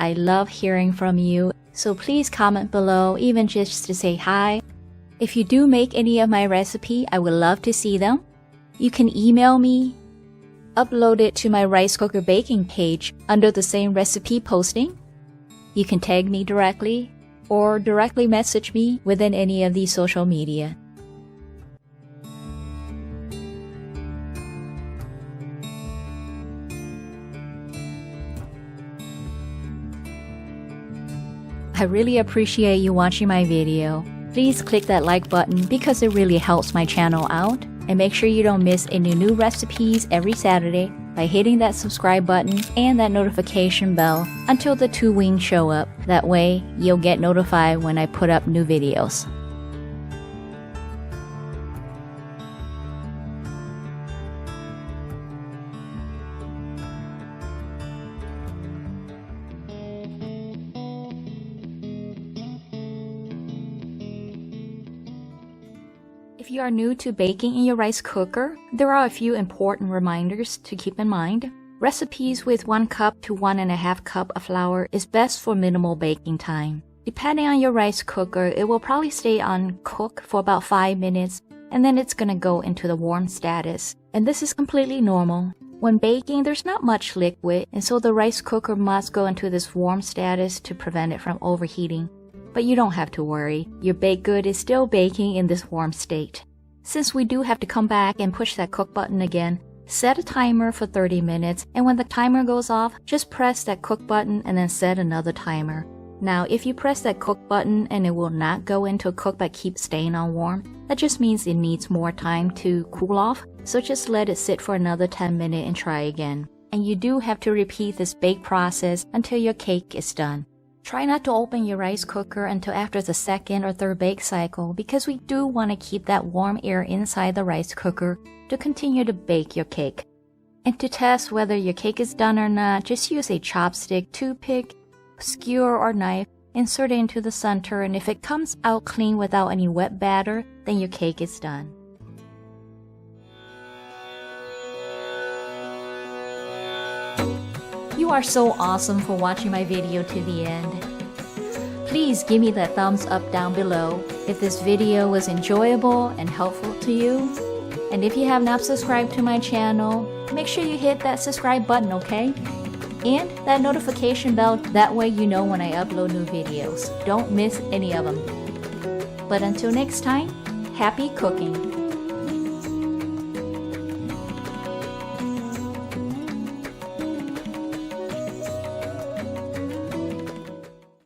I love hearing from you, so please comment below, even just to say hi. If you do make any of my recipe, I would love to see them. You can email me, upload it to my rice cooker baking page under the same recipe posting. You can tag me directly or directly message me within any of these social media. I really appreciate you watching my video. Please click that like button because it really helps my channel out. And make sure you don't miss any new recipes every Saturday by hitting that subscribe button and that notification bell until the 2 wings show up. That way, you'll get notified when I put up new videos. If you are new to baking in your rice cooker, there are a few important reminders to keep in mind. Recipes with 1 cup to 1.5 cups of flour is best for minimal baking time. Depending on your rice cooker, it will probably stay on cook for about 5 minutes, and then it's gonna go into the warm status. And this is completely normal. When baking, there's not much liquid, and so the rice cooker must go into this warm status to prevent it from overheating. But you don't have to worry, your baked good is still baking in this warm state. Since we do have to come back and push that cook button again, set a timer for 30 minutes, and when the timer goes off, just press that cook button and then set another timer. Now, if you press that cook button and it will not go into a cook but keep staying on warm, that just means it needs more time to cool off, so just let it sit for another 10 minutes and try again. And you do have to repeat this bake process until your cake is done. Try not to open your rice cooker until after the 2nd or 3rd bake cycle because we do want to keep that warm air inside the rice cooker to continue to bake your cake. And to test whether your cake is done or not, just use a chopstick, toothpick, skewer or knife, insert it into the center, and if it comes out clean without any wet batter, then your cake is done. You are so awesome for watching my video to the end. Please give me that thumbs up down below if this video was enjoyable and helpful to you. And if you have not subscribed to my channel, make sure you hit that subscribe button, okay? And that notification bell, that way you know when I upload new videos. Don't miss any of them. But until next time, happy cooking!